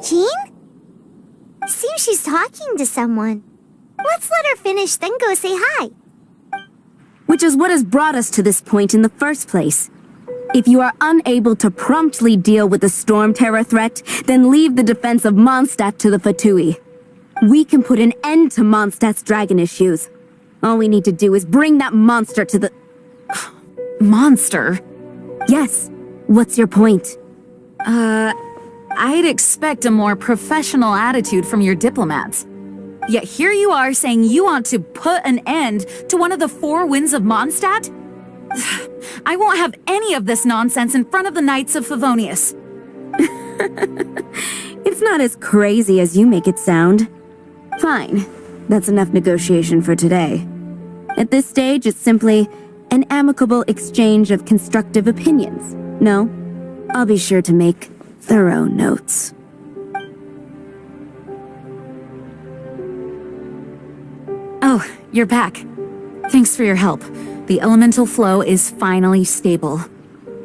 Jean? Seems she's talking to someone. Let's let her finish, then go say hi. Which is what has brought us to this point in the first place. If you are unable to promptly deal with the storm terror threat, then leave the defense of Mondstadt to the Fatui. We can put an end to Mondstadt's dragon issues. All we need to do is bring that monster to the... Monster? Yes. What's your point? I'd expect a more professional attitude from your diplomats. Yet here you are saying you want to put an end to one of the four winds of Mondstadt? I won't have any of this nonsense in front of the Knights of Favonius. It's not as crazy as you make it sound. Fine. That's enough negotiation for today. At this stage, it's simply an amicable exchange of constructive opinions. No? I'll be sure to make thorough notes. Oh, you're back. Thanks for your help. The elemental flow is finally stable.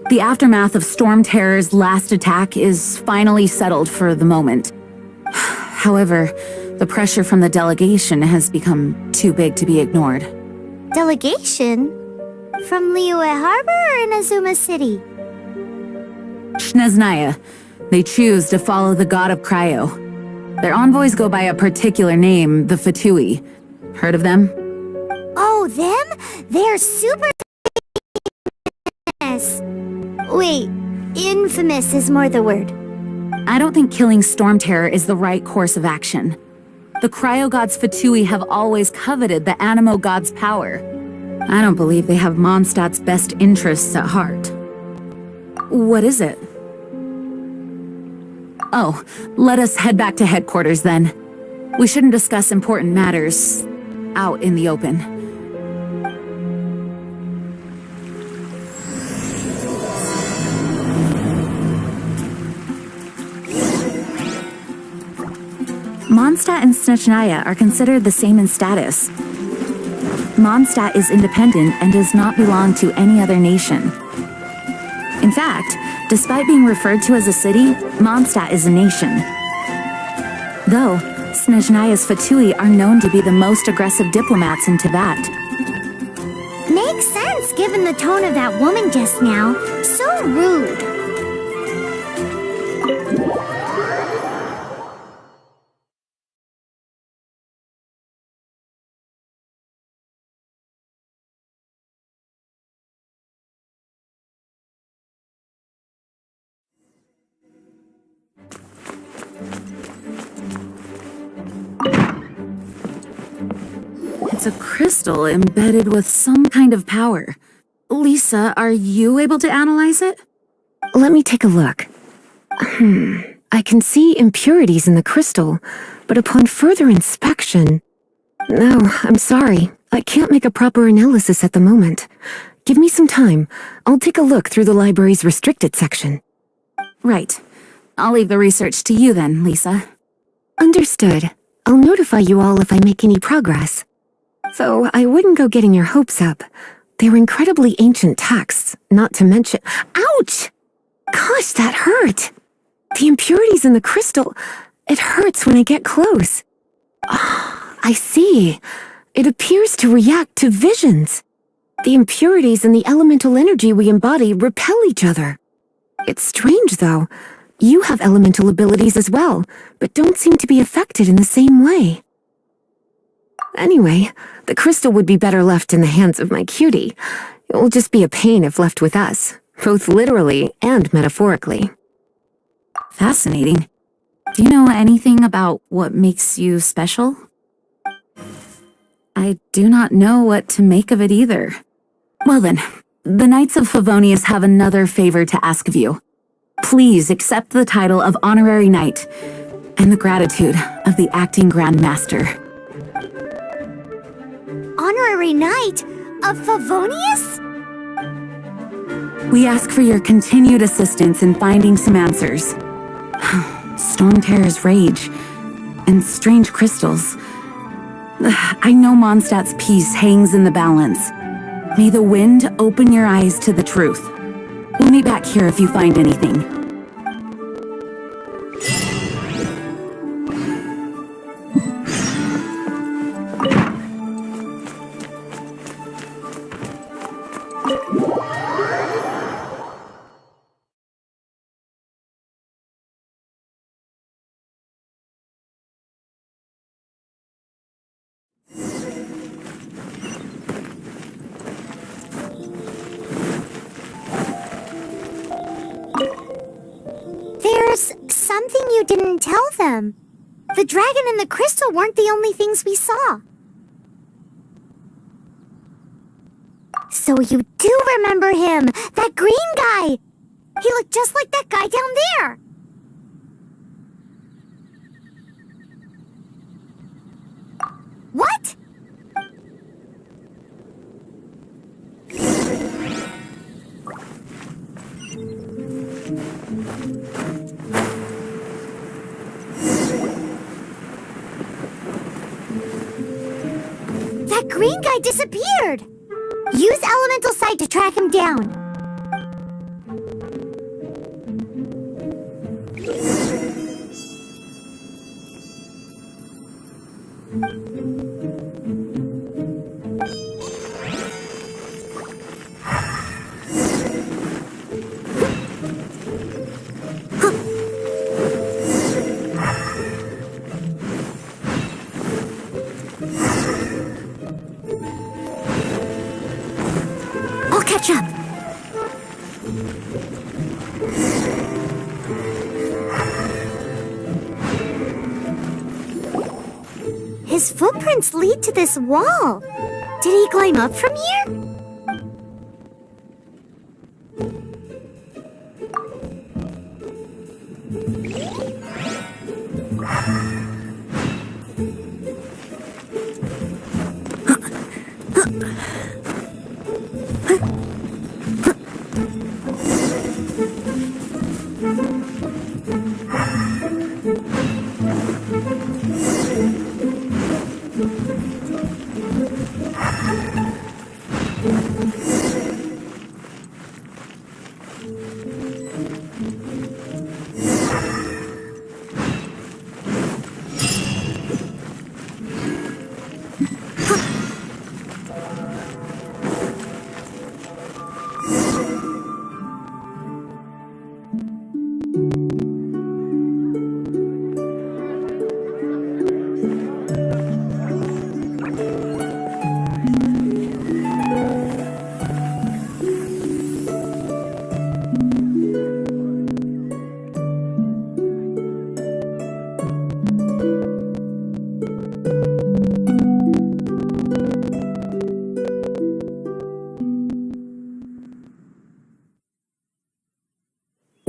The aftermath of Storm Terror's last attack is finally settled for the moment. However, the pressure from the delegation has become too big to be ignored. Delegation? From Liyue Harbor or Inazuma City? Snezhnaya. They choose to follow the god of Cryo. Their envoys go by a particular name, the Fatui. Heard of them? Oh, them? They're super famous. Wait, infamous is more the word. I don't think killing Storm Terror is the right course of action. The Cryo God's Fatui have always coveted the Animo God's power. I don't believe they have Mondstadt's best interests at heart. What is it? Oh, let us head back to headquarters then. We shouldn't discuss important matters out in the open. Mondstadt and Snezhnaya are considered the same in status. Mondstadt is independent and does not belong to any other nation. In fact, despite being referred to as a city, Mondstadt is a nation. Though, Snezhnaya's Fatui are known to be the most aggressive diplomats in Teyvat. Makes sense given the tone of that woman just now. So rude. It's a crystal embedded with some kind of power. Lisa, are you able to analyze it? Let me take a look. I can see impurities in the crystal, but upon further inspection... No, I'm sorry. I can't make a proper analysis at the moment. Give me some time. I'll take a look through the library's restricted section. Right. I'll leave the research to you then, Lisa. Understood. I'll notify you all if I make any progress. Though I wouldn't go getting your hopes up. They're incredibly ancient texts, not to mention— Ouch! Gosh, that hurt! The impurities in the crystal— it hurts when I get close. I see. It appears to react to visions. The impurities and the elemental energy we embody repel each other. It's strange, though. You have elemental abilities as well, but don't seem to be affected in the same way. Anyway, the crystal would be better left in the hands of my cutie. It will just be a pain if left with us, both literally and metaphorically. Fascinating. Do you know anything about what makes you special? I do not know what to make of it either. Well then, the Knights of Favonius have another favor to ask of you. Please accept the title of Honorary Knight and the gratitude of the Acting Grand Master. Honorary Knight of Favonius? We ask for your continued assistance in finding some answers. Storm Terror's rage and strange crystals. I know Mondstadt's peace hangs in the balance. May the wind open your eyes to the truth. We'll meet back here if you find anything. There's something you didn't tell them. The dragon and the crystal weren't the only things we saw. So you do remember him, that green guy! He looked just like that guy down there! What? That green guy disappeared! Use Elemental Sight to track him down. I'll catch up. His footprints lead to this wall. Did he climb up from here?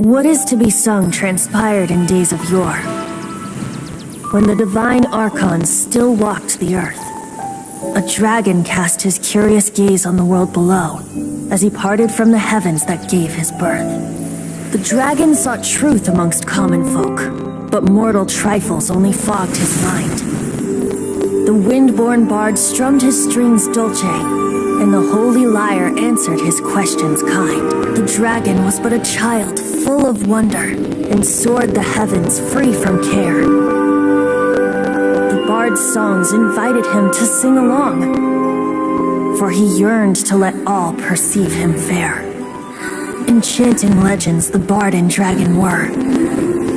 What is to be sung transpired in days of yore, when the divine archons still walked the earth. A dragon cast his curious gaze on the world below, as he parted from the heavens that gave his birth. The dragon sought truth amongst common folk, but mortal trifles only fogged his mind. The wind-born bard strummed his strings dolce, and the holy lyre answered his questions kind. The dragon was but a child, full of wonder, and soared the heavens free from care. The bard's songs invited him to sing along, for he yearned to let all perceive him fair. Enchanting legends the bard and dragon were,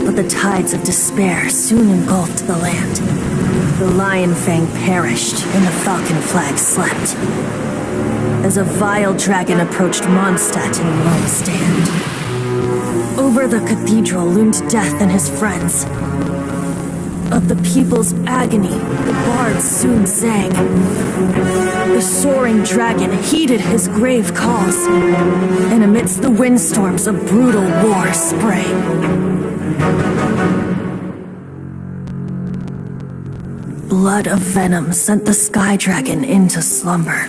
but the tides of despair soon engulfed the land. The lion fang perished, and the falcon flag slept, as a vile dragon approached Mondstadt in lone stand. Over the cathedral loomed death and his friends. Of the people's agony, the bards soon sang. The soaring dragon heeded his grave calls, and amidst the windstorms a brutal war sprang. Blood of venom sent the sky dragon into slumber,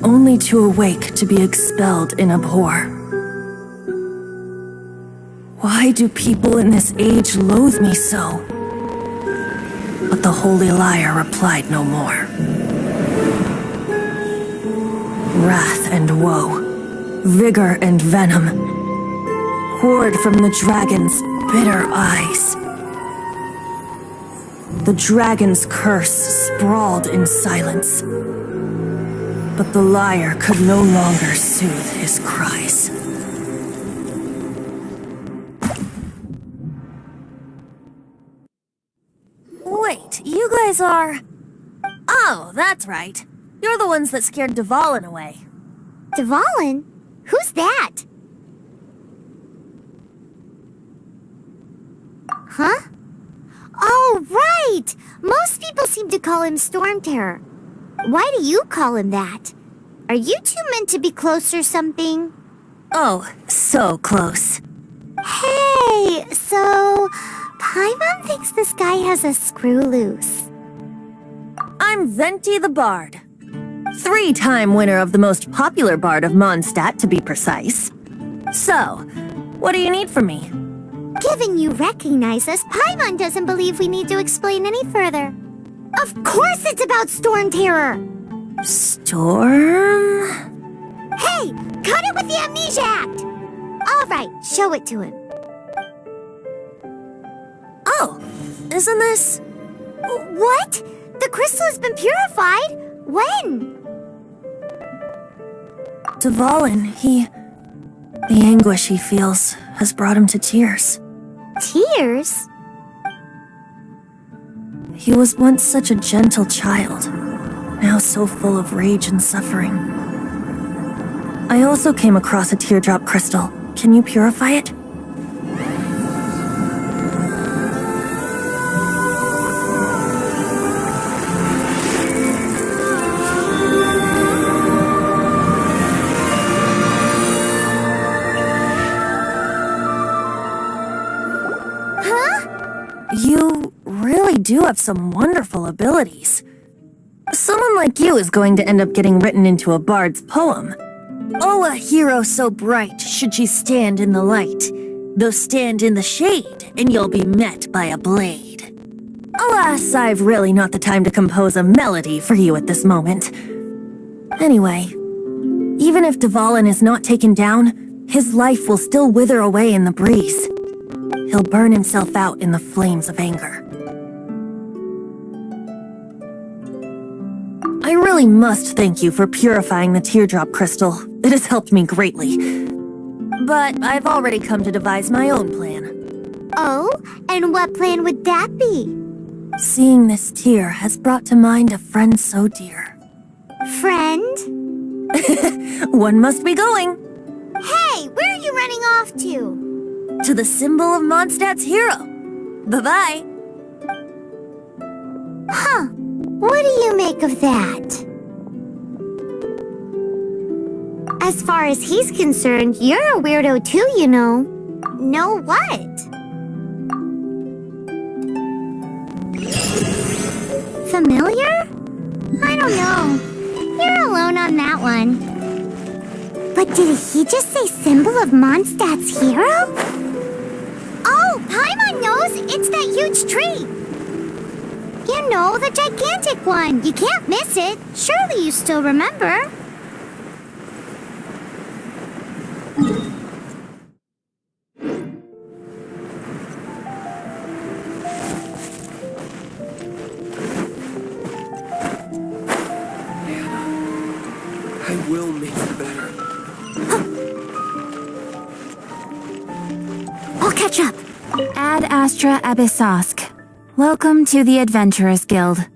only to awake to be expelled in abhor. Why do people in this age loathe me so? But the holy lyre replied no more. Wrath and woe, vigor and venom, poured from the dragon's bitter eyes. The dragon's curse sprawled in silence, But the lyre could no longer soothe his cries. Wait, you guys are... Oh, that's right. You're the ones that scared Dvalin away. Dvalin? Who's that? Huh? Oh, right! Most people seem to call him Storm Terror. Why do you call him that? Are you two meant to be close or something? Oh, so close. Hey, so... Paimon thinks this guy has a screw loose. I'm Venti the Bard. 3-time winner of the most popular bard of Mondstadt, to be precise. So, what do you need from me? Given you recognize us, Paimon doesn't believe we need to explain any further. Of course it's about Storm Terror! Storm? Hey, cut it with the Amnesia Act! Alright, show it to him. Oh, isn't this... What? The crystal has been purified? When? Dvalin, the anguish he feels has brought him to tears. Tears? He was once such a gentle child, now so full of rage and suffering. I also came across a teardrop crystal. Can you purify it? You really do have some wonderful abilities. Someone like you is going to end up getting written into a bard's poem. Oh, a hero so bright should she stand in the light, though stand in the shade, and you'll be met by a blade. Alas, I've really not the time to compose a melody for you at this moment. Anyway, even if Dvalin is not taken down, his life will still wither away in the breeze. He'll burn himself out in the flames of anger. I really must thank you for purifying the teardrop crystal. It has helped me greatly. But I've already come to devise my own plan. Oh, and what plan would that be? Seeing this tear has brought to mind a friend so dear. Friend? One must be going. Hey, where are you running off to? To the symbol of Mondstadt's hero. Bye-bye. Huh. What do you make of that? As far as he's concerned, you're a weirdo too, you know. Know what? Familiar? I don't know. You're alone on that one. But did he just say symbol of Mondstadt's hero? Oh, Paimon knows! It's that huge tree! You know, the gigantic one! You can't miss it! Surely you still remember? I will make it better. I'll catch up. Ad Astra Abyssosk. Welcome to the Adventurers Guild.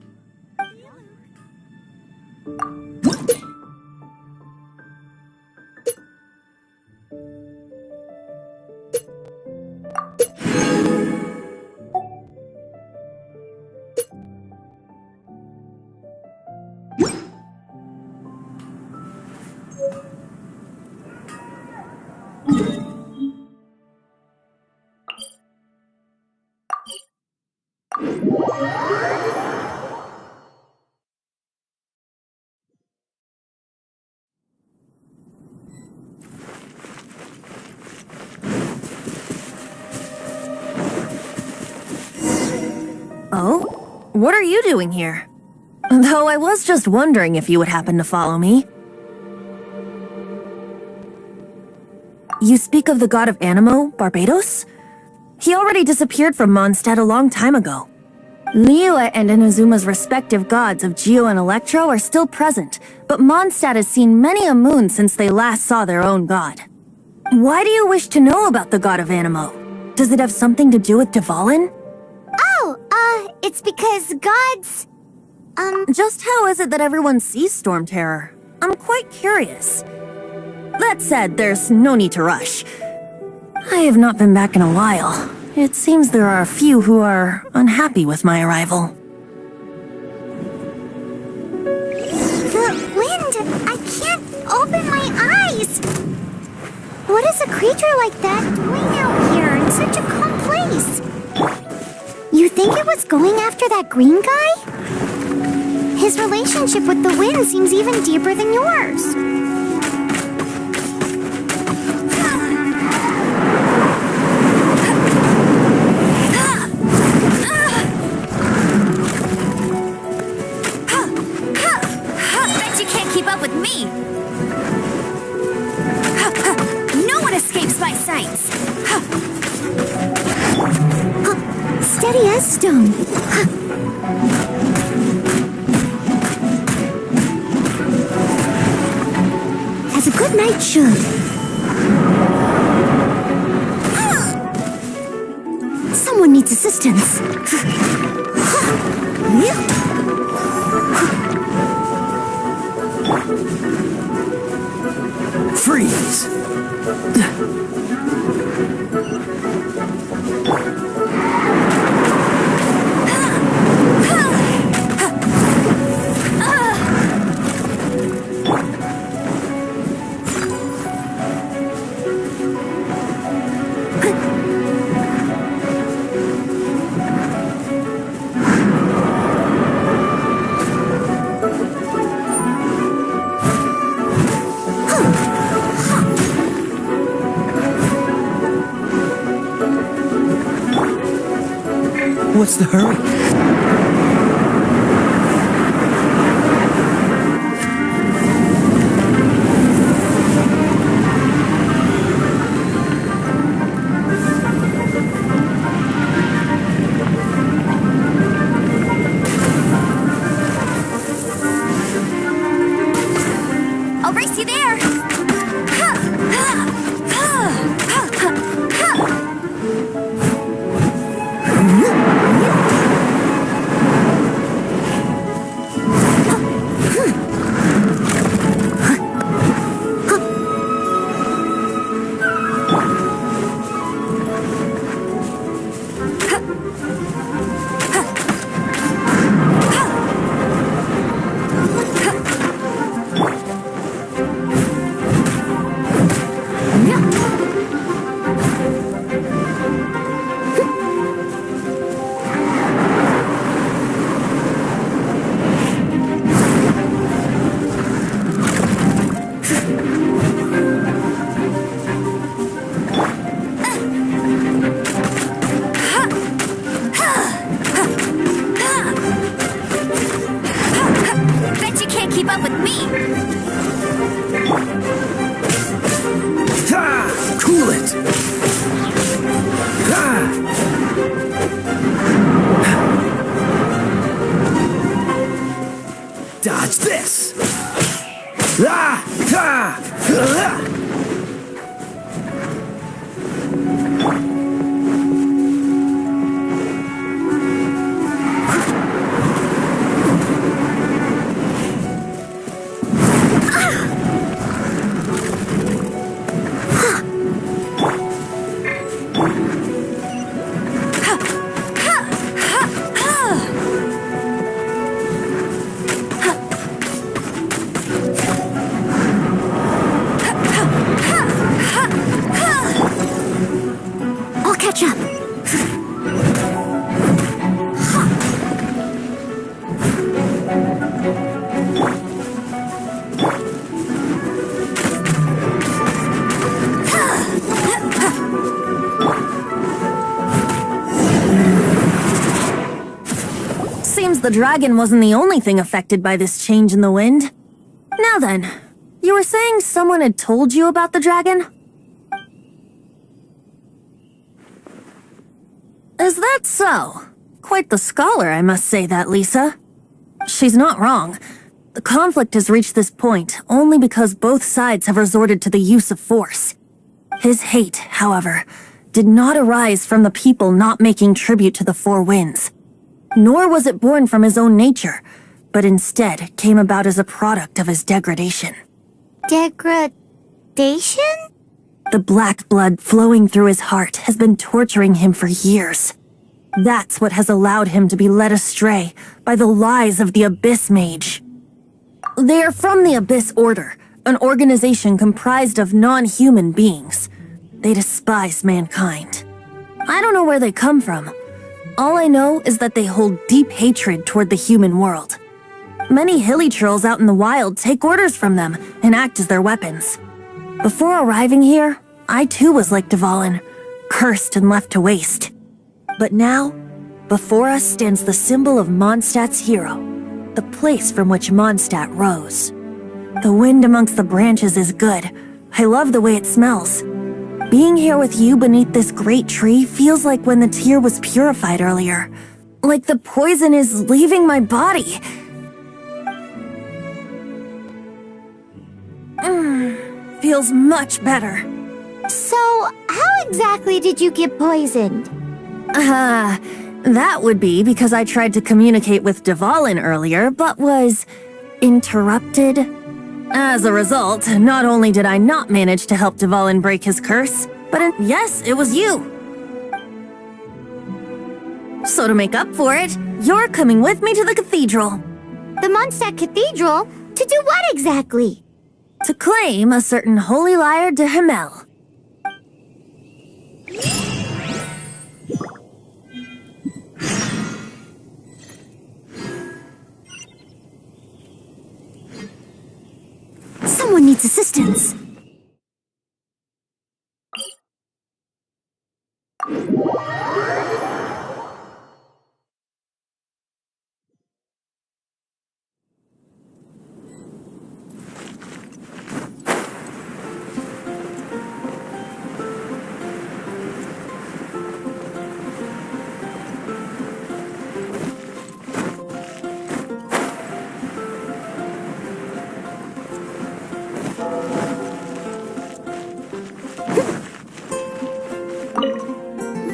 Oh? What are you doing here? Though I was just wondering if you would happen to follow me. You speak of the god of Animo, Barbados? He already disappeared from Mondstadt a long time ago. Liyue and Inazuma's respective gods of Geo and Electro are still present, but Mondstadt has seen many a moon since they last saw their own god. Why do you wish to know about the god of Animo? Does it have something to do with Dvalin? Oh, it's because gods... Just how is it that everyone sees Storm Terror? I'm quite curious. That said, there's no need to rush. I have not been back in a while. It seems there are a few who are unhappy with my arrival. The wind! I can't open my eyes! What is a creature like that doing out here in such a calm place? You think it was going after that green guy? His relationship with the wind seems even deeper than yours. Bet you can't keep up with me! No one escapes my sights! Steady as stone. As a good knight should. Someone needs assistance. Freeze! What's the hurry? I'll race you there! Bet you can't keep up with me! Ha! Cool it! Ha! Dodge this! Ah! Ha! Ah! I'll catch up. Seems the dragon wasn't the only thing affected by this change in the wind. Now then, you were saying someone had told you about the dragon? Is that so? Quite the scholar, I must say that, Lisa. She's not wrong. The conflict has reached this point only because both sides have resorted to the use of force. His hate, however, did not arise from the people not making tribute to the Four Winds. Nor was it born from his own nature, but instead came about as a product of his degradation. Degradation? The black blood flowing through his heart has been torturing him for years. That's what has allowed him to be led astray by the lies of the Abyss Mage. They are from the Abyss Order, an organization comprised of non-human beings. They despise mankind. I don't know where they come from. All I know is that they hold deep hatred toward the human world. Many hilly trolls out in the wild take orders from them and act as their weapons. Before arriving here, I too was like Dvalin, cursed and left to waste. But now, before us stands the symbol of Mondstadt's hero, the place from which Mondstadt rose. The wind amongst the branches is good. I love the way it smells. Being here with you beneath this great tree feels like when the tear was purified earlier. Like the poison is leaving my body. Feels much better. So, how exactly did you get poisoned? That would be because I tried to communicate with Dvalin earlier, but was interrupted. As a result, not only did I not manage to help Dvalin break his curse, but yes, it was you. So to make up for it, you're coming with me to the cathedral. The Mondstadt Cathedral? To do what exactly? To claim a certain holy lyre de Himmel. Someone needs assistance.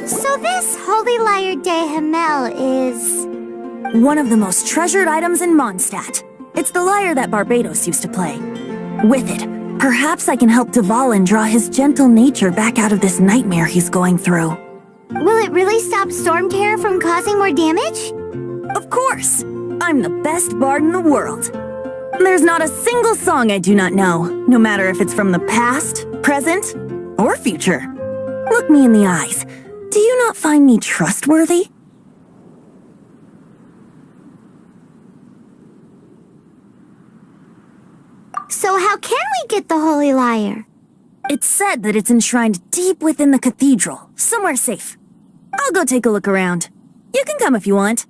So this Holy Lyre de Himmel is... one of the most treasured items in Mondstadt. It's the lyre that Barbados used to play. With it, perhaps I can help Dvalin draw his gentle nature back out of this nightmare he's going through. Will it really stop Storm Terror from causing more damage? Of course! I'm the best bard in the world. There's not a single song I do not know, no matter if it's from the past, present, or future. Look me in the eyes. Do you not find me trustworthy? So how can we get the Holy Lyre? It's said that it's enshrined deep within the cathedral, somewhere safe. I'll go take a look around. You can come if you want.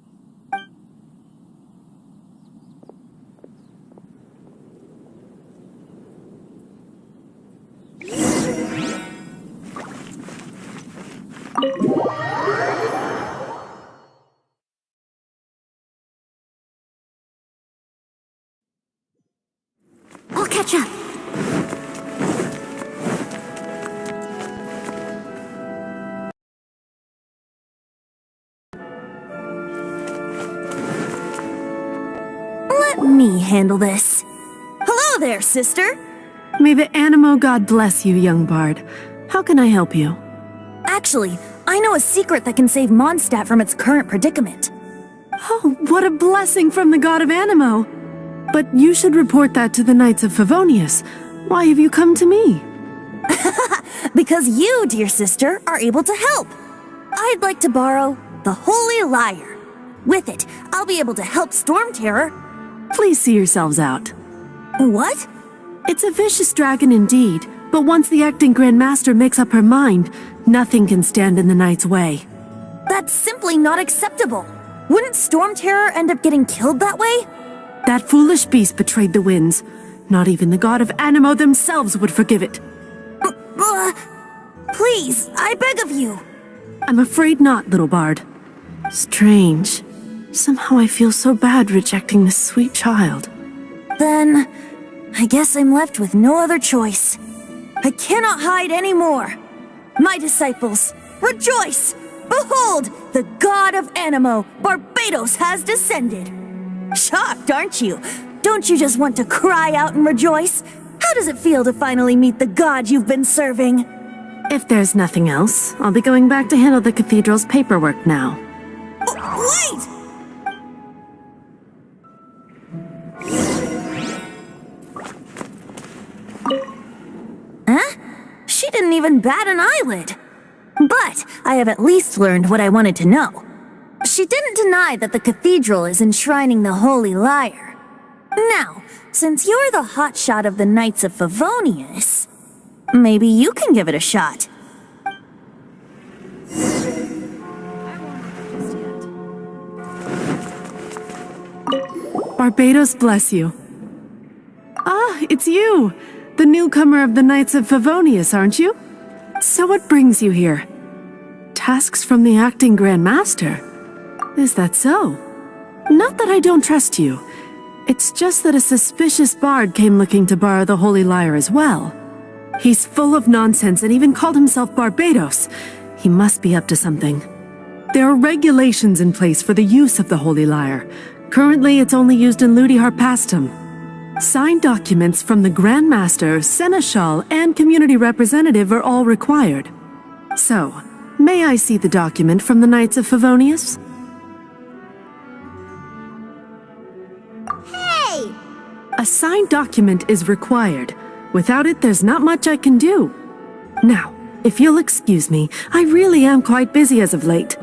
I'll catch up. Let me handle this. Hello there, sister! May the Animo God bless you, young bard. How can I help you? Actually, I know a secret that can save Mondstadt from its current predicament. Oh, what a blessing from the god of Animo! But you should report that to the Knights of Favonius. Why have you come to me? Because you, dear sister, are able to help. I'd like to borrow the Holy Lyre. With it, I'll be able to help Storm Terror. Please see yourselves out. What? It's a vicious dragon indeed, but once the acting Grand Master makes up her mind, nothing can stand in the Knight's way. That's simply not acceptable. Wouldn't Storm Terror end up getting killed that way? That foolish beast betrayed the winds. Not even the god of Animo themselves would forgive it. Please, I beg of you. I'm afraid not, little bard. Strange. Somehow I feel so bad rejecting this sweet child. Then, I guess I'm left with no other choice. I cannot hide anymore. My disciples, rejoice! Behold, the god of Animo, Barbados, has descended. Shocked, aren't you? Don't you just want to cry out and rejoice? How does it feel to finally meet the god you've been serving? If there's nothing else, I'll be going back to handle the cathedral's paperwork now. Wait! Huh? She didn't even bat an eyelid. But I have at least learned what I wanted to know. She didn't deny that the cathedral is enshrining the Holy Lyre. Now, since you're the hotshot of the Knights of Favonius, maybe you can give it a shot. Barbados bless you. Ah, it's you! The newcomer of the Knights of Favonius, aren't you? So what brings you here? Tasks from the acting Grand Master? Is that so? Not that I don't trust you. It's just that a suspicious bard came looking to borrow the Holy Lyre as well. He's full of nonsense and even called himself Barbados. He must be up to something. There are regulations in place for the use of the Holy Lyre. Currently, it's only used in Ludi Harpastum. Signed documents from the Grand Master, Seneschal, and Community Representative are all required. So, may I see the document from the Knights of Favonius? Hey! A signed document is required. Without it, there's not much I can do. Now, if you'll excuse me, I really am quite busy as of late.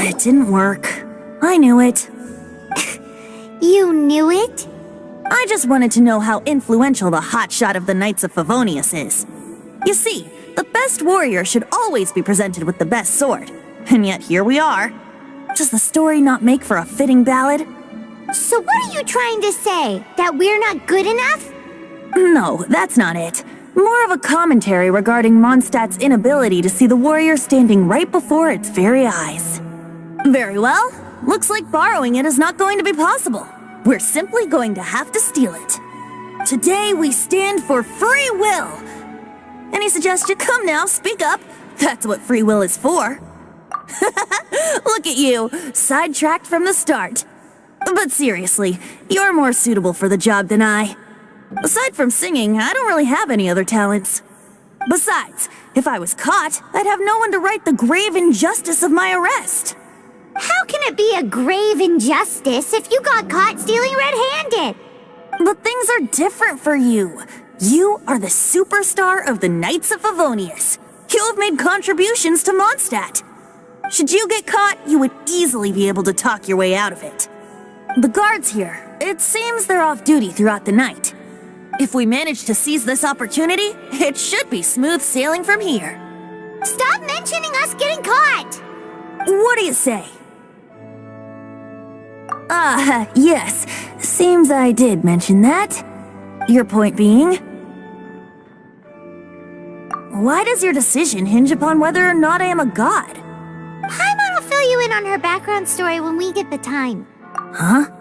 It didn't work. I knew it. You knew it? I just wanted to know how influential the hotshot of the Knights of Favonius is. You see, the best warrior should always be presented with the best sword. And yet here we are. Does the story not make for a fitting ballad? So what are you trying to say? That we're not good enough? No, that's not it. More of a commentary regarding Mondstadt's inability to see the warrior standing right before its very eyes. Very well. Looks like borrowing it is not going to be possible. We're simply going to have to steal it. Today we stand for free will. Any suggestion? Come now, speak up. That's what free will is for. Look at you, sidetracked from the start. But seriously, you're more suitable for the job than I. Aside from singing, I don't really have any other talents. Besides, if I was caught, I'd have no one to right the grave injustice of my arrest. How can it be a grave injustice if you got caught stealing red-handed? But things are different for you. You are the superstar of the Knights of Favonius. You have made contributions to Mondstadt. Should you get caught, you would easily be able to talk your way out of it. The guards here, it seems they're off duty throughout the night. If we manage to seize this opportunity, it should be smooth sailing from here. Stop mentioning us getting caught! What do you say? Yes. Seems I did mention that. Your point being? Why does your decision hinge upon whether or not I am a god? Paimon will fill you in on her background story when we get the time. Huh?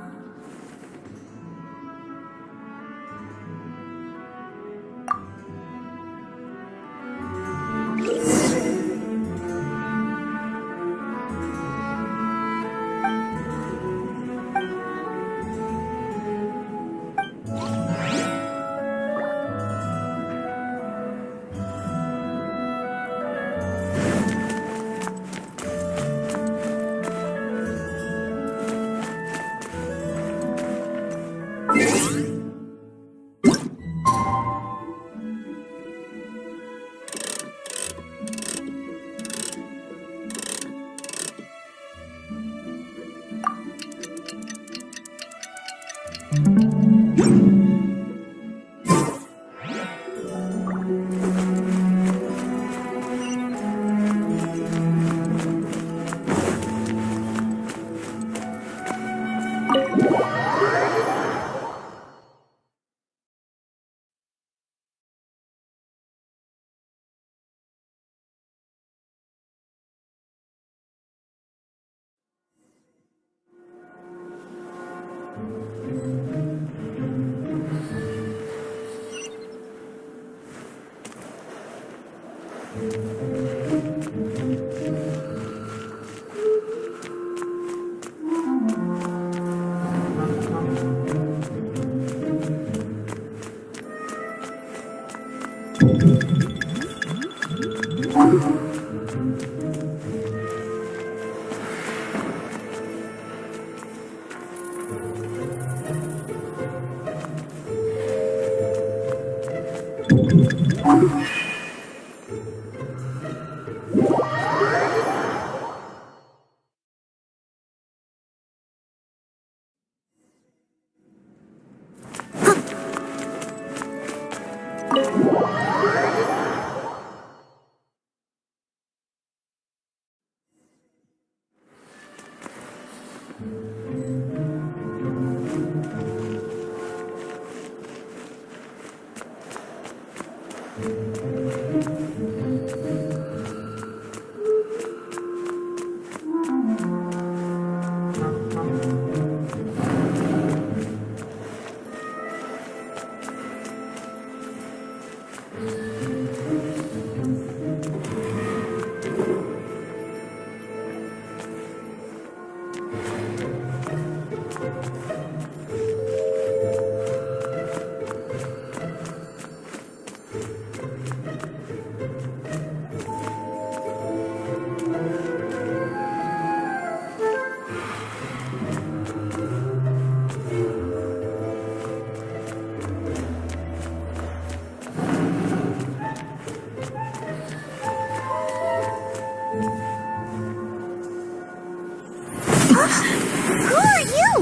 Who are you?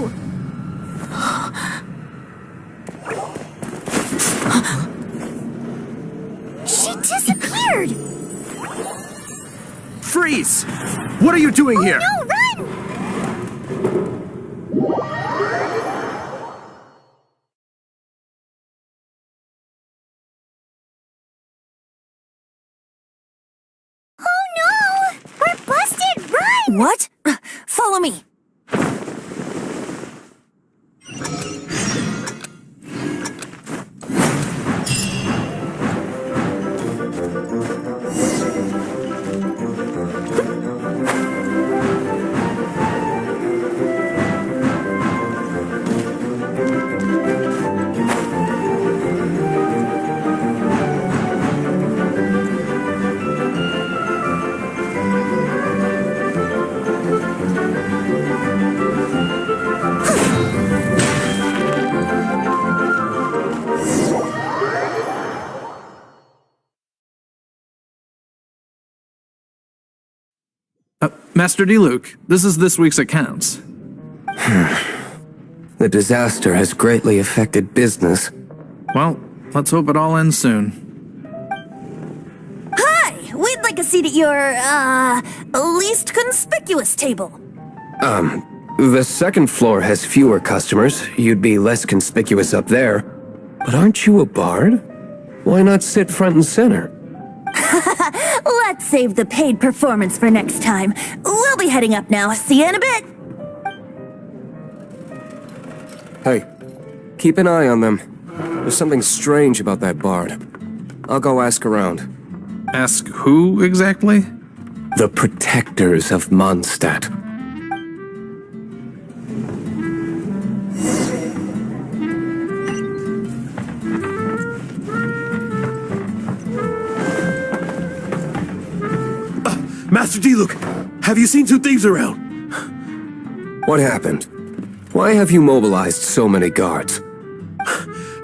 She disappeared! Freeze! What are you doing here? No, run! Oh no! We're busted! Run! What? Follow me. Master Diluc, this is this week's accounts. The disaster has greatly affected business. Well, let's hope it all ends soon. Hi! We'd like a seat at your, least conspicuous table. The second floor has fewer customers. You'd be less conspicuous up there. But aren't you a bard? Why not sit front and center? Let's save the paid performance for next time. We'll be heading up now. See you in a bit. Hey, keep an eye on them. There's something strange about that bard. I'll go ask around. Ask who exactly? The protectors of Mondstadt. Master Diluc, have you seen two thieves around? What happened? Why have you mobilized so many guards?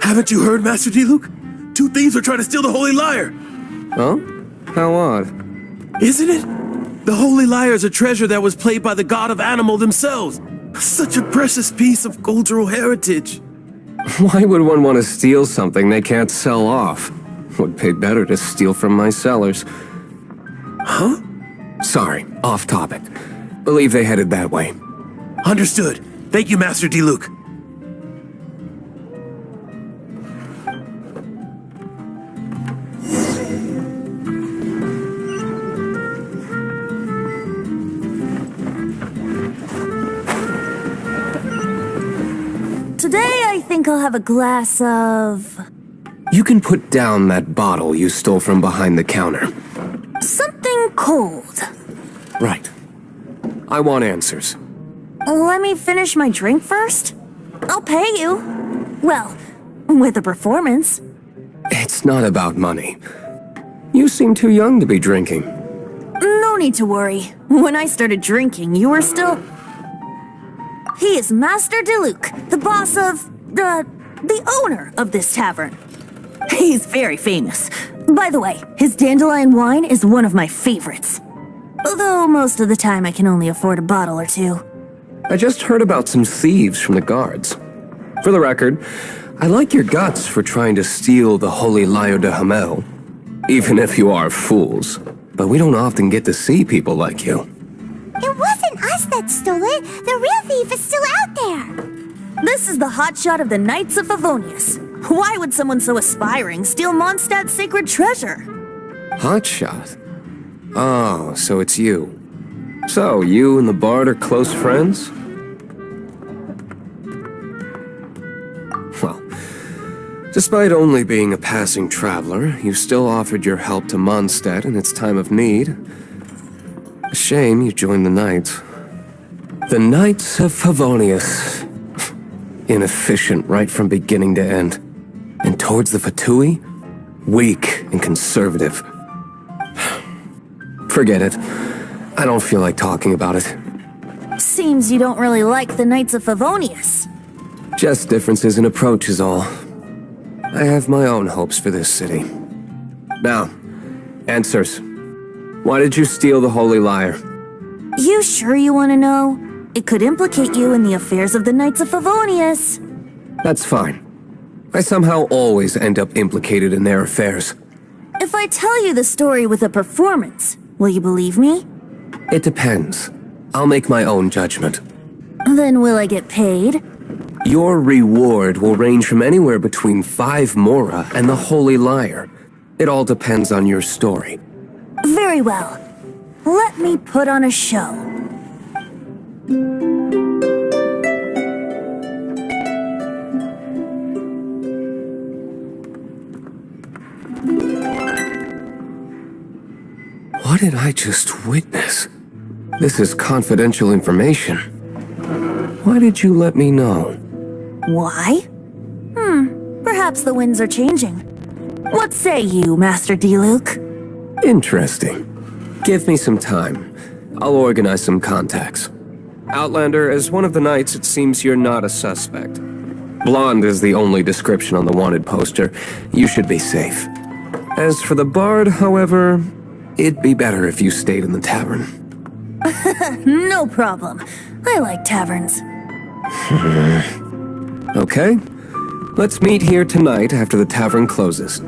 Haven't you heard, Master Diluc? Two thieves are trying to steal the Holy Lyre. Huh? How odd. Isn't it? The Holy Lyre is a treasure that was played by the god of animal themselves. Such a precious piece of cultural heritage. Why would one want to steal something they can't sell off? Would pay better to steal from my sellers. Huh? Sorry, off topic. Believe they headed that way. Understood. Thank you, Master Diluc. Today I think I'll have a glass of... You can put down that bottle you stole from behind the counter. something cold. Right. I want answers. Let me finish my drink first. I'll pay you. Well, with a performance. It's not about money. You seem too young to be drinking. No need to worry. When I started drinking, you were still... He is Master Diluc, the boss of... the owner of this tavern. He's very famous. By the way, his dandelion wine is one of my favorites. Although most of the time I can only afford a bottle or two. I just heard about some thieves from the guards. For the record, I like your guts for trying to steal the holy lyre de Hamel. Even if you are fools. But we don't often get to see people like you. It wasn't us that stole it. The real thief is still out there. This is the hotshot of the Knights of Favonius. Why would someone so aspiring steal Mondstadt's sacred treasure? Hotshot? Oh, so it's you. So, you and the bard are close friends? Well, despite only being a passing traveler, you still offered your help to Mondstadt in its time of need. A shame you joined the Knights. The Knights of Favonius. Inefficient right from beginning to end. And towards the Fatui, weak and conservative. Forget it. I don't feel like talking about it. Seems you don't really like the Knights of Favonius. Just differences in approach is all. I have my own hopes for this city. Now, answers. Why did you steal the Holy Lyre? You sure you want to know? It could implicate you in the affairs of the Knights of Favonius. That's fine. I somehow always end up implicated in their affairs. If I tell you the story with a performance, will you believe me? It depends. I'll make my own judgment. Then will I get paid? Your reward will range from anywhere between 5 mora and the Holy Lyre. It all depends on your story. Very well. Let me put on a show. What did I just witness? This is confidential information. Why did you let me know? Why? Perhaps the winds are changing. What say you, Master Diluc? Interesting. Give me some time. I'll organize some contacts. Outlander, as one of the knights, it seems you're not a suspect. Blonde is the only description on the wanted poster. You should be safe. As for the bard, however, it'd be better if you stayed in the tavern. No problem. I like taverns. Okay. Let's meet here tonight after the tavern closes.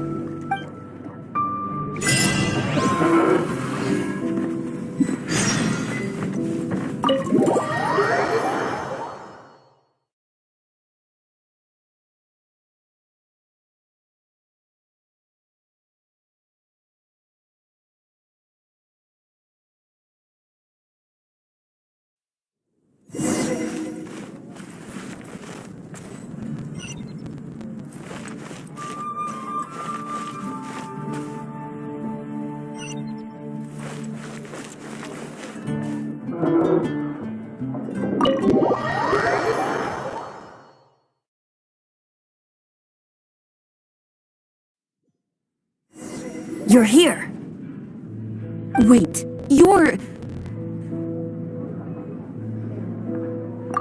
You're here. Wait, you're...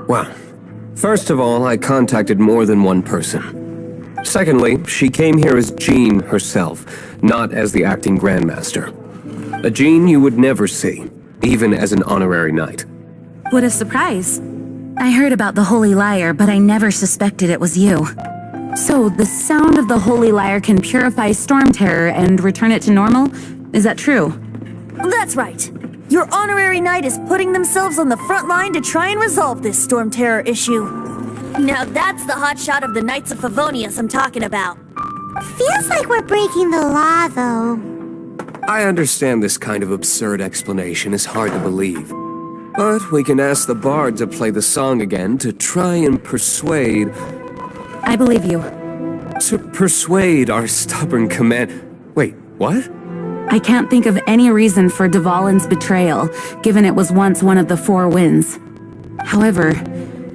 Well, first of all, I contacted more than one person. Secondly, she came here as Jean herself, not as the acting Grandmaster. A Jean you would never see, even as an honorary knight. What a surprise. I heard about the Holy Lyre, but I never suspected it was you. So, the sound of the Holy Lyre can purify Storm Terror and return it to normal? Is that true? That's right. Your honorary knight is putting themselves on the front line to try and resolve this Storm Terror issue. Now that's the hotshot of the Knights of Favonius I'm talking about. Feels like we're breaking the law, though. I understand this kind of absurd explanation is hard to believe. But we can ask the bard to play the song again to try and persuade... I believe you. To persuade our stubborn command... Wait, what? I can't think of any reason for Dvalin's betrayal, given it was once one of the Four Winds. However,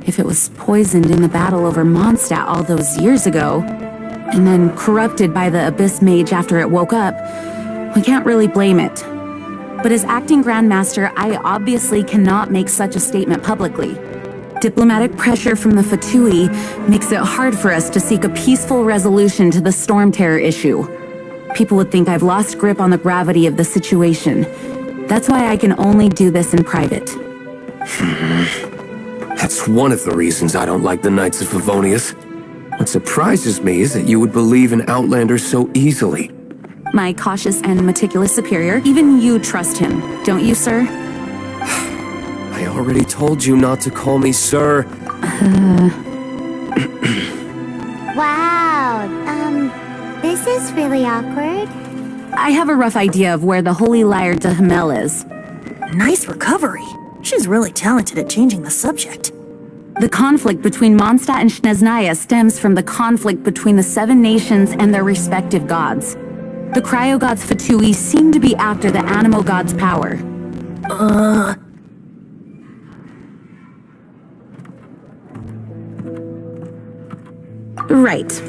if it was poisoned in the battle over Mondstadt all those years ago, and then corrupted by the Abyss Mage after it woke up, we can't really blame it. But as acting Grandmaster, I obviously cannot make such a statement publicly. Diplomatic pressure from the Fatui makes it hard for us to seek a peaceful resolution to the Storm Terror issue. People would think I've lost grip on the gravity of the situation. That's why I can only do this in private. That's one of the reasons I don't like the Knights of Favonius. What surprises me is that you would believe in Outlander so easily. My cautious and meticulous superior, even you trust him, don't you, sir? I already told you not to call me sir. Wow, this is really awkward. I have a rough idea of where the Holy Lyre de Hamel is. Nice recovery. She's really talented at changing the subject. The conflict between Mondstadt and Snezhnaya stems from the conflict between the Seven Nations and their respective gods. The cryo-gods Fatui seem to be after the Animo god's power. Right.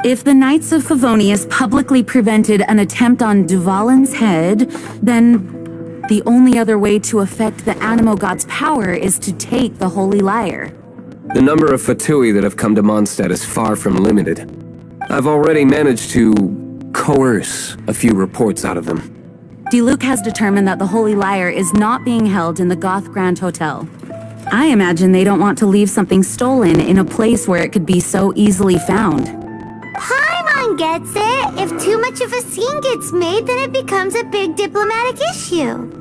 If the Knights of Favonius publicly prevented an attempt on Dvalin's head, then the only other way to affect the Animo god's power is to take the Holy Lyre. The number of Fatui that have come to Mondstadt is far from limited. I've already managed to coerce a few reports out of them. Diluc has determined that the Holy Lyre is not being held in the Goth Grand Hotel. I imagine they don't want to leave something stolen in a place where it could be so easily found. Paimon gets it. If too much of a scene gets made, then it becomes a big diplomatic issue.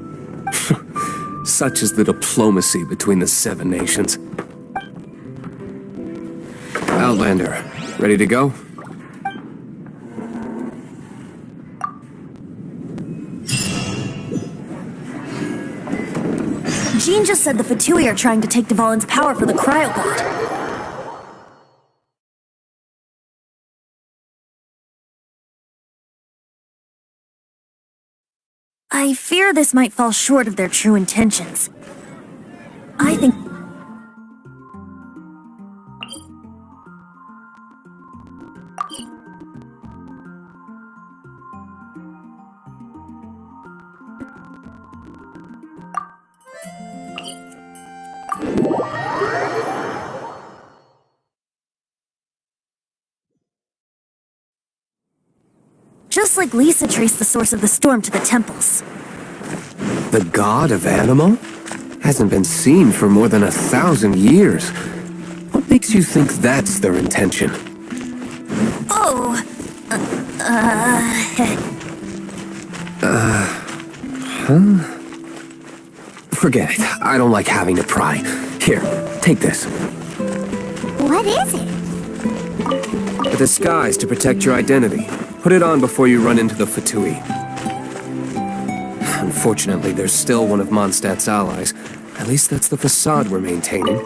Such is the diplomacy between the Seven Nations. Outlander, ready to go? Jean just said the Fatui are trying to take Dvalin's power for the cryo god. I fear this might fall short of their true intentions. I think... Just like Lisa traced the source of the storm to the temples. The god of Animo? Hasn't been seen for more than 1,000 years. What makes you think that's their intention? Oh! Forget it. I don't like having to pry. Here, take this. What is it? A disguise to protect your identity. Put it on before you run into the Fatui. Unfortunately, there's still one of Mondstadt's allies. At least that's the facade we're maintaining.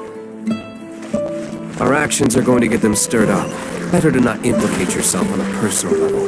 Our actions are going to get them stirred up. Better to not implicate yourself on a personal level.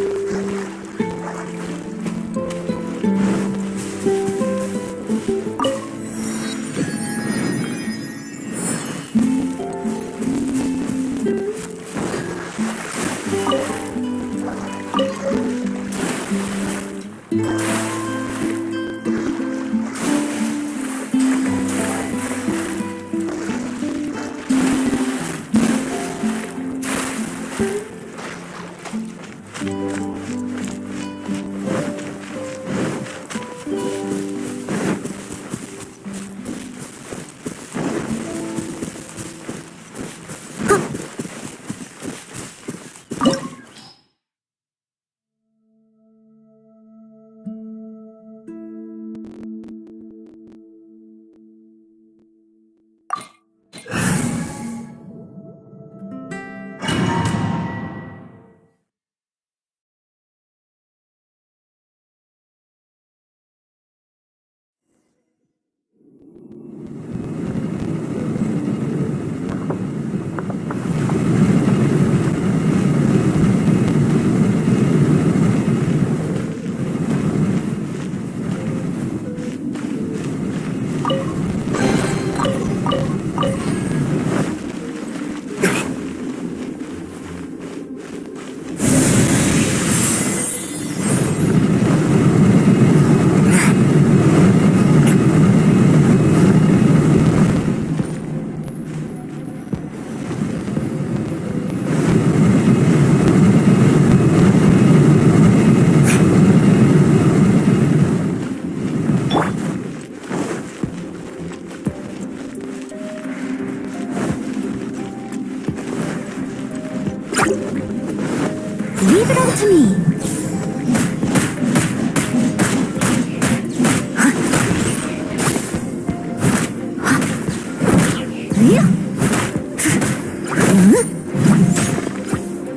Leave it all to me.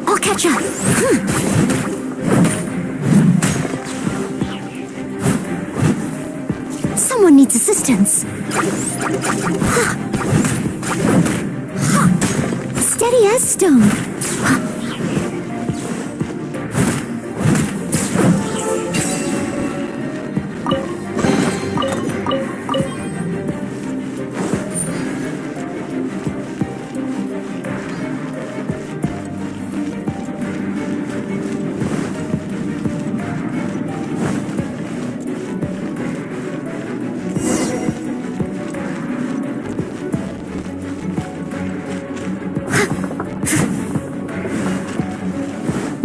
I'll catch up. Someone needs assistance. Steady as stone.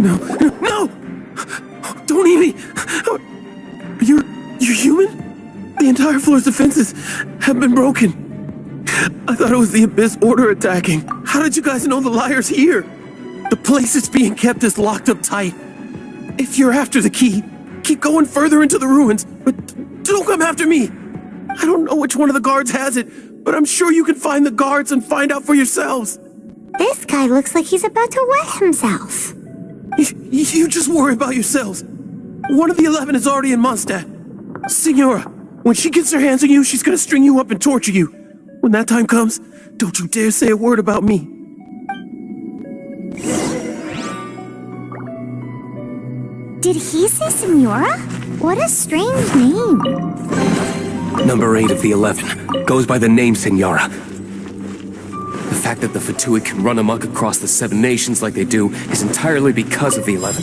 No! Don't eat me! You're human? The entire floor's defenses have been broken. I thought it was the Abyss Order attacking. How did you guys know the liar's here? The place it's being kept is locked up tight. If you're after the key, keep going further into the ruins, but don't come after me. I don't know which one of the guards has it, but I'm sure you can find the guards and find out for yourselves. This guy looks like he's about to wet himself. You just worry about yourselves. One of the 11 is already in Mondstadt. Signora, when she gets her hands on you, she's gonna string you up and torture you. When that time comes, don't you dare say a word about me. Did he say Senora? What a strange name. Number 8 of the 11 goes by the name Senora. The fact that the Fatui can run amok across the 7 nations like they do is entirely because of the 11.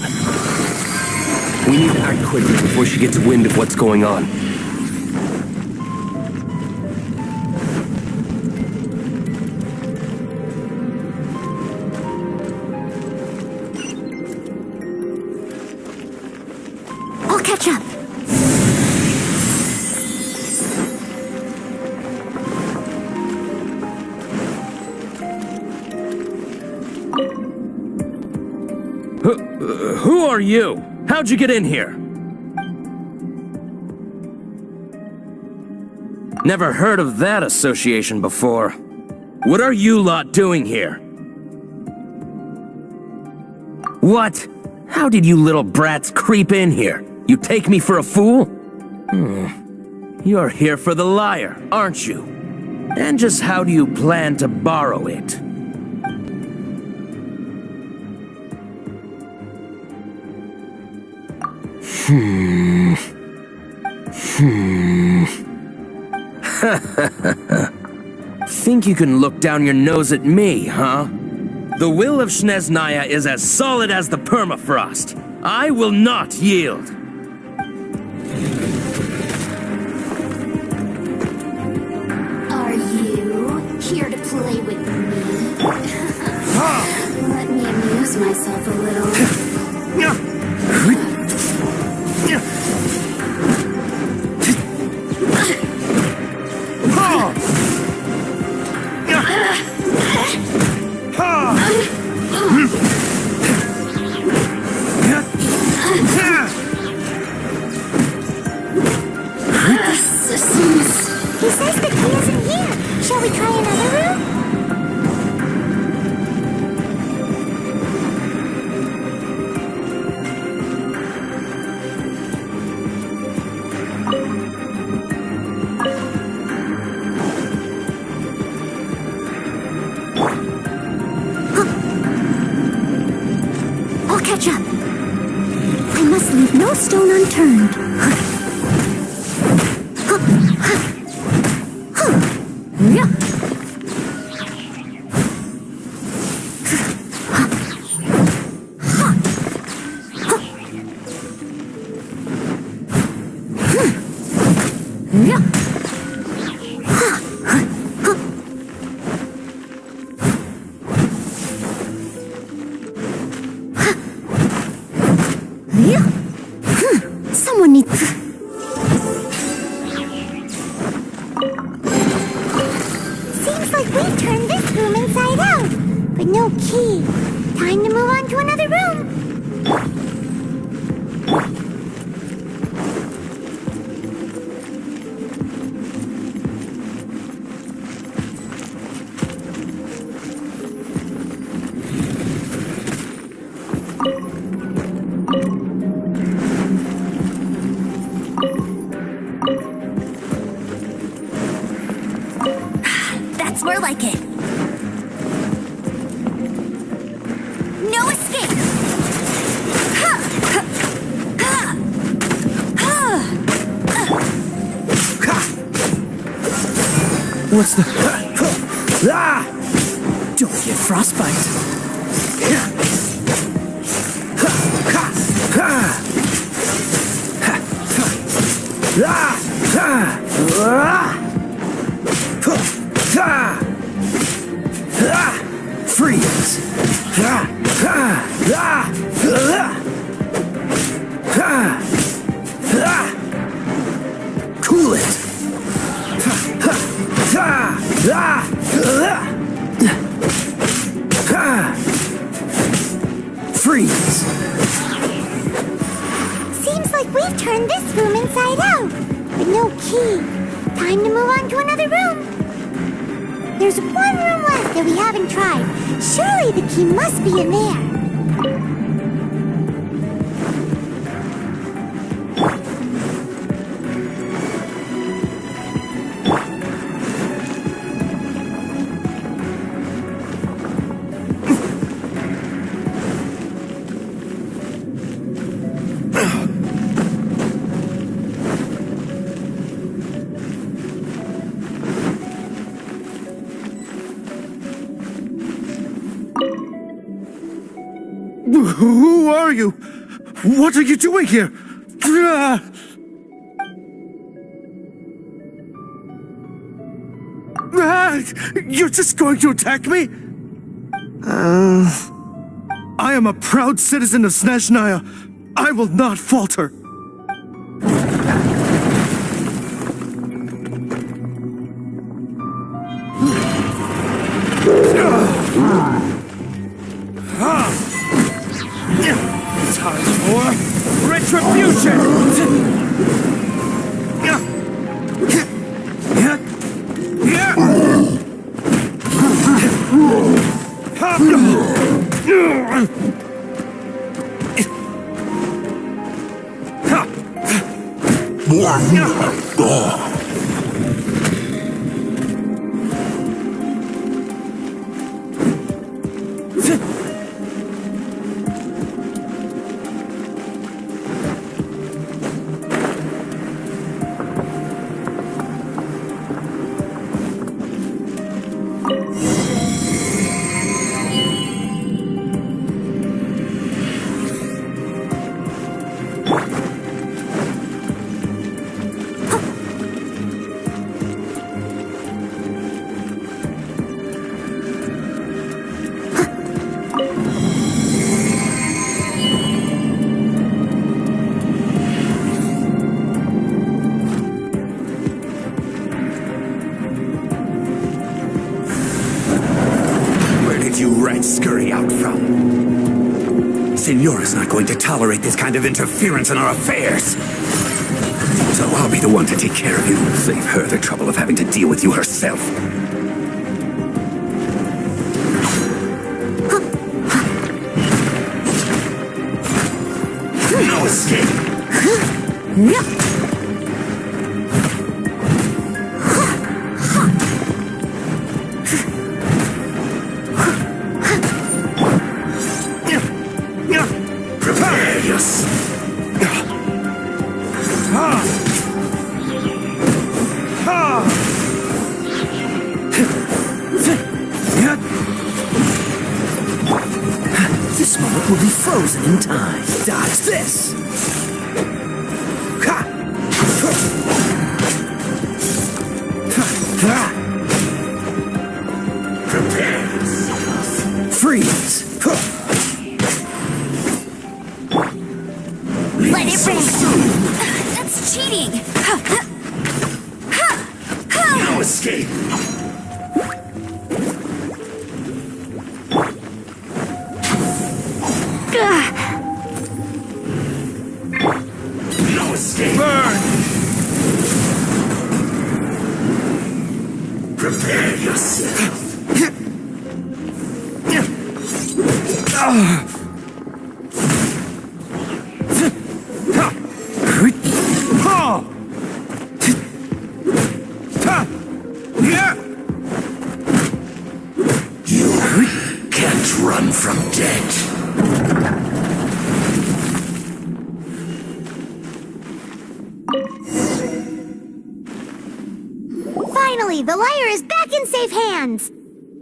We need to act quickly before she gets wind of what's going on. I'll catch up. Who are you? How'd you get in here? Never heard of that association before. What are you lot doing here? What? How did you little brats creep in here? You take me for a fool? You're here for the lyre, aren't you? And just how do you plan to borrow it? Think you can look down your nose at me, huh? The will of Snezhnaya is as solid as the permafrost. I will not yield. Are you here to play with me? Let me amuse myself a little. He says the key isn't here. Shall we try another room? I'll catch up. I must leave no stone unturned. Someone needs... like it. No escape. What's the... Don't get frostbite. Freeze! Cool it! Freeze! Seems like we've turned this room inside out, but no key. Time to move on to another room. There's one room left that we haven't tried. Surely the key must be in there. Who are you? What are you doing here? You're just going to attack me? I am a proud citizen of Snezhnaya. I will not falter. Time for retribution! Scurry out from. Signora's not going to tolerate this kind of interference in our affairs. So I'll be the one to take care of you. Save her the trouble of having to deal with you herself. No escape. This moment will be frozen in time. Dodge this! Freeze! Let it rain! That's cheating! No escape! No escape! Burn! Prepare yourself! Finally, the lyre is back in safe hands!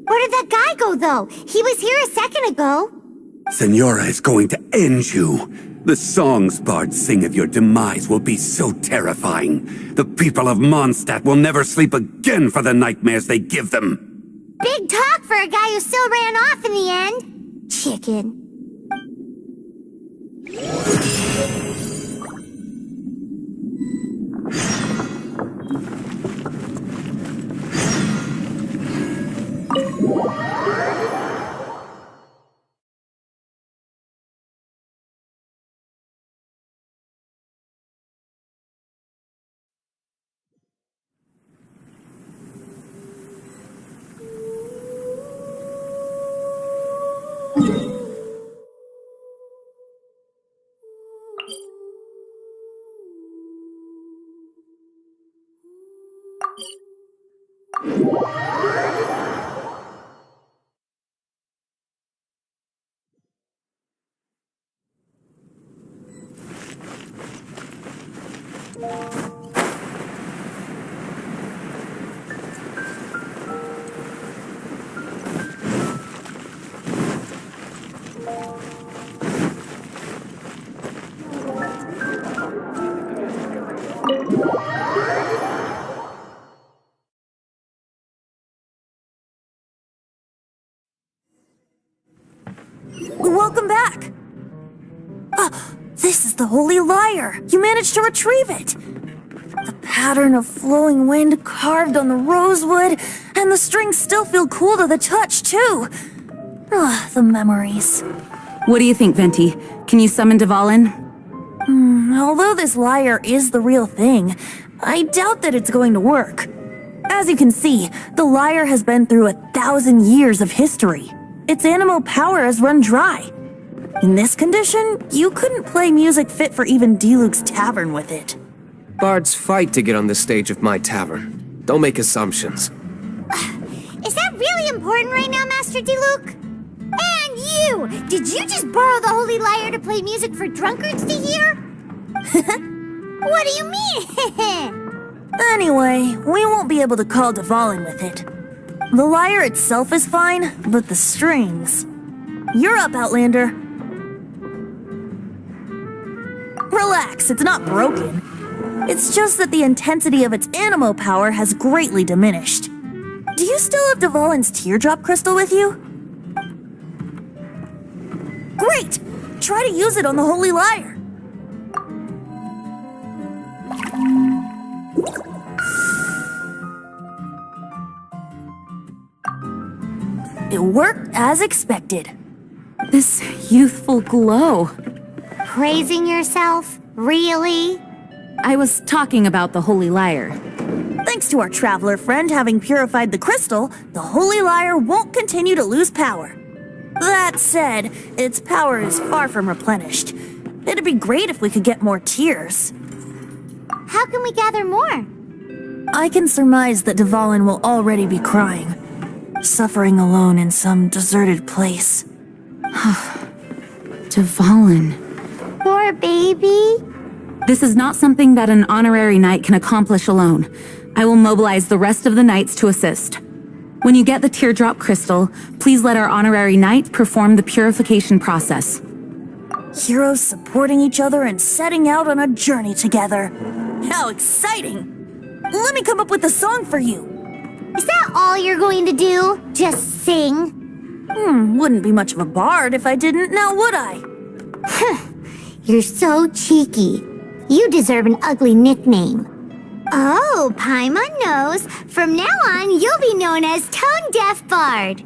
Where did that guy go, though? He was here a second ago. Senora is going to end you. The songs bards sing of your demise will be so terrifying. The people of Mondstadt will never sleep again for the nightmares they give them. Big talk for a guy who still ran off in the end. Chicken. Welcome back! This is the Holy Lyre! You managed to retrieve it! The pattern of flowing wind carved on the rosewood, and the strings still feel cool to the touch, too! The memories. What do you think, Venti? Can you summon Dvalin? Although this lyre is the real thing, I doubt that it's going to work. As you can see, the lyre has been through 1,000 years of history. Its animal power has run dry. In this condition, you couldn't play music fit for even Diluc's tavern with it. Bards fight to get on the stage of my tavern. Don't make assumptions. Is that really important right now, Master Diluc? And you! Did you just borrow the Holy Lyre to play music for drunkards to hear? What do you mean? Anyway, we won't be able to call Dvalin with it. The lyre itself is fine, but the strings... You're up, Outlander. Relax, it's not broken. It's just that the intensity of its animo power has greatly diminished. Do you still have Dvalin's teardrop crystal with you? Great! Try to use it on the Holy Lyre. It worked as expected. This youthful glow. Praising yourself? Really? I was talking about the Holy Lyre. Thanks to our traveler friend having purified the crystal, the Holy Lyre won't continue to lose power. That said, its power is far from replenished. It'd be great if we could get more tears. How can we gather more? I can surmise that Dvalin will already be crying, suffering alone in some deserted place. Dvalin. Poor baby. This is not something that an honorary knight can accomplish alone. I will mobilize the rest of the knights to assist. When you get the teardrop crystal, please let our honorary knight perform the purification process. Heroes supporting each other and setting out on a journey together. How exciting! Let me come up with a song for you. Is that all you're going to do? Just sing? Wouldn't be much of a bard if I didn't, now would I? You're so cheeky. You deserve an ugly nickname. Oh, Paimon knows. From now on, you'll be known as Tone Deaf Bard.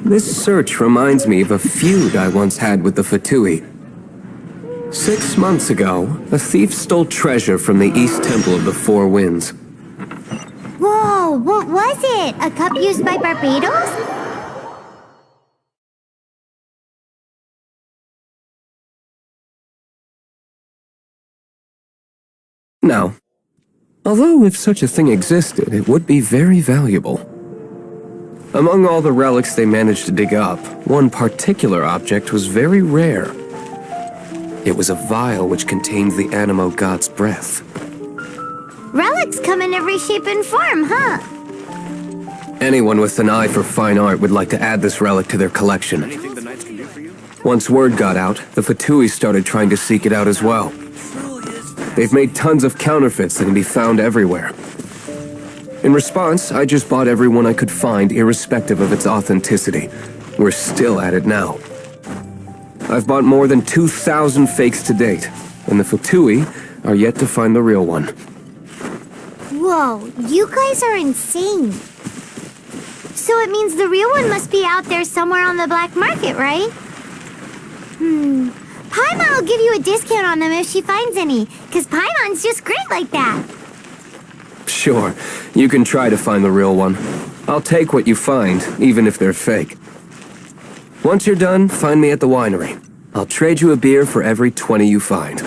This search reminds me of a feud I once had with the Fatui. 6 months ago, a thief stole treasure from the East Temple of the Four Winds. Whoa, what was it? A cup used by Barbados? No. Although, if such a thing existed, it would be very valuable. Among all the relics they managed to dig up, one particular object was very rare. It was a vial which contained the Animo god's breath. Relics come in every shape and form, huh? Anyone with an eye for fine art would like to add this relic to their collection. Anything the knights can do for you? Once word got out, the Fatui started trying to seek it out as well. They've made tons of counterfeits that can be found everywhere. In response, I just bought every one I could find, irrespective of its authenticity. We're still at it now. I've bought more than 2,000 fakes to date, and the Fatui are yet to find the real one. Whoa, you guys are insane. So it means the real one must be out there somewhere on the black market, right? Paimon will give you a discount on them if she finds any, because Paimon's just great like that. Sure, you can try to find the real one. I'll take what you find, even if they're fake. Once you're done, find me at the winery. I'll trade you a beer for every 20 you find.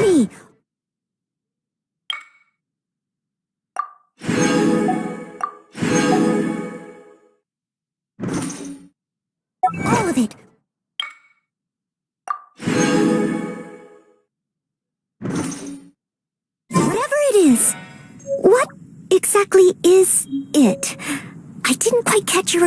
Me. All of it. Whatever it is, what exactly is it? I didn't quite catch your